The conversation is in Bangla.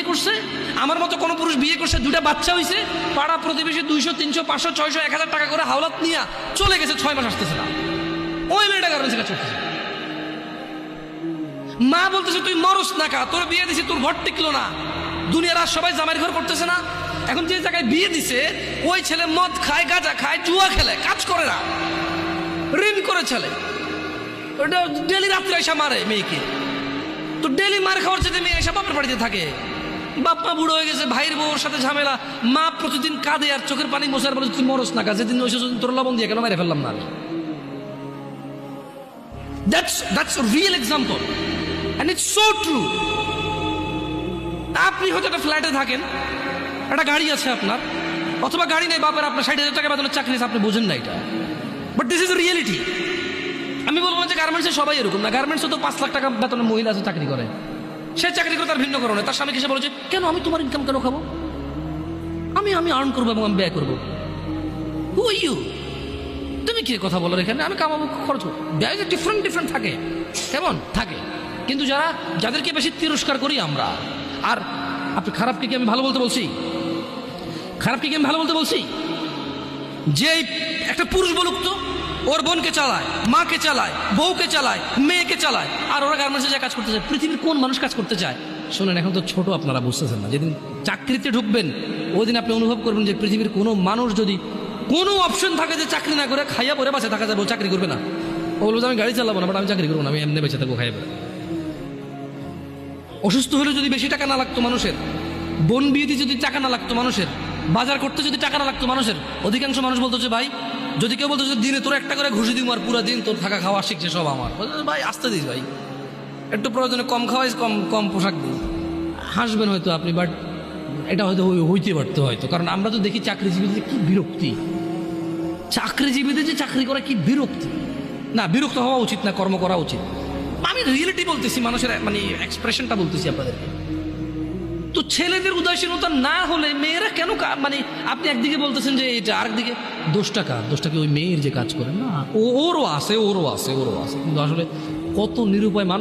করছে, আমার মতো কোনো পুরুষ বিয়ে করছে, 2টা বাচ্চা হয়েছে, পাড়া প্রতিবেশী 200 300 500 600 1000 টাকা করে হাওলাত নিয়ে চলে গেছে, 6 মাস আসতেছে না, ওই মেয়েটা গার্মেন্টসে কাজ করতেছে। মা বলতেছে তুই মরস না কা, তোর বিয়ে দিছি, তোর ঘর টিকলো না, দুনিয়ার আর সবাই জামাইয়ের ঘর করতেছে না। এখন যে জায়গায় বিয়ে দিছে ওই ছেলে মদ খায়, গাঁজা খায়, জুয়া খেলে, কাজ করে না, ঋণ করে ছেলে, ওটা ডেলি রাত্রে এসে মারে মেয়েকে। তো ডেলি মার খাওয়ার চেয়ে মেয়ে এসে বাপের বাড়িতে থাকে, বাপ মা বুড়ো হয়ে গেছে, ভাইয়ের বউর সাথে ঝামেলা, মা প্রতিদিন কাঁদে আর চোখের পানি মোছার বলে তুই মরস না কা, যেদিন ওই তোর লবণ দিয়ে কেন মেরে ফেললাম না আমি। That's a real example and it's so true. আপনি হয়তো একটা ফ্ল্যাটে থাকেন, একটা গাড়ি আছে আপনার, অথবা গাড়ি নেই, বাপের আপনার 60,000 টাকা বেতনের চাকরি আছে, আপনি বোঝেন না এটা, বাট দিস ইজ রিয়েলিটি। আমি বলবো না যে গার্মেন্টসে সবাই এরকম না, গার্মেন্টসে তো 5 লাখ টাকা বেতনের মহিলা আছে চাকরি করে, সে চাকরি করে তার ভিন্ন কারণে, তার স্বামীকে সে বলেছে কেন আমি তোমার ইনকাম কেন খাবো, আমি আর্ন করবো এবং আমি ব্যয় করবো। হু আর ইউ, তুমি কি কথা বলো এখানে, আমি কামাবো, খরচ, ব্যয় ডিফারেন্ট থাকে, কেমন থাকে। কিন্তু যাদেরকে বেশি তিরস্কার করি আমরা, আর আপনি খারাপকে কি আমি ভালো বলতে বলছি, খারাপকে কি আমি ভালো বলতে বলছি, যে একটা পুরুষ বলুক তো ওর বোনকে চালায়, মাকে চালায়, বউকে চালায়, মেয়েকে চালায়, আর ওরা গার্মেন্টসে যা কাজ করতে চায়। পৃথিবীর কোন মানুষ কাজ করতে চায়? শোনেন, এখন তো ছোট, আপনারা বুঝতেছেন না, যেদিন চাকরিতে ঢুকবেন ওই দিন আপনি অনুভব করবেন যে পৃথিবীর কোনো মানুষ যদি কোনো অপশন থাকে যে চাকরি না করে খাইয়া পরে বাঁচে থাকা যাবে, ও চাকরি করবে না। ও বলবো আমি গাড়ি চালাবো না, বাট আমি চাকরি করবো না, আমি এমনি বেঁচে থাকবো খাইয়া পরে। অসুস্থ হলে যদি বেশি টাকা না লাগতো মানুষের, বোন বিয়েতে যদি টাকা না লাগতো মানুষের, বাজার করতে যদি টাকা না লাগতো মানুষের, অধিকাংশ মানুষ বলতো যে ভাই, যদি কেউ বলতো যে দিনে তোর একটা করে ঘুষি দিব আর পুরো দিন তোর থাকা খাওয়া শিখছে সব আমার, ভাই আসতে দিস ভাই, একটু প্রয়োজনে কম খাওয়াইস, কম পোশাক দিস, হাসবেন হয়তো আপনি, বাট এটা হয়তো হইতে পারতো হয়তো। কারণ আমরা তো দেখি চাকরিজীবীদের কি বিরক্তি, চাকরিজীবীদের যে চাকরি করা কি বিরক্তি। না, বিরক্ত হওয়া উচিত না, কর্ম করা উচিত। আমি রিয়েলিটি বলতেছি, মানুষের মানে এক্সপ্রেশনটা বলতেছি আপনাদেরকে। তো ছেলেদের উদাসীনতা না হলে মেয়েরা কেন মানে আপনি একদিকে বলতেছেন যে এটা, আরেকদিকে দোষটা কার? দোষটা কি ওই মেয়ের যে কাজ করে? না, ওরও আছে, কিন্তু আসলে কত নিরুপায় মানুষ।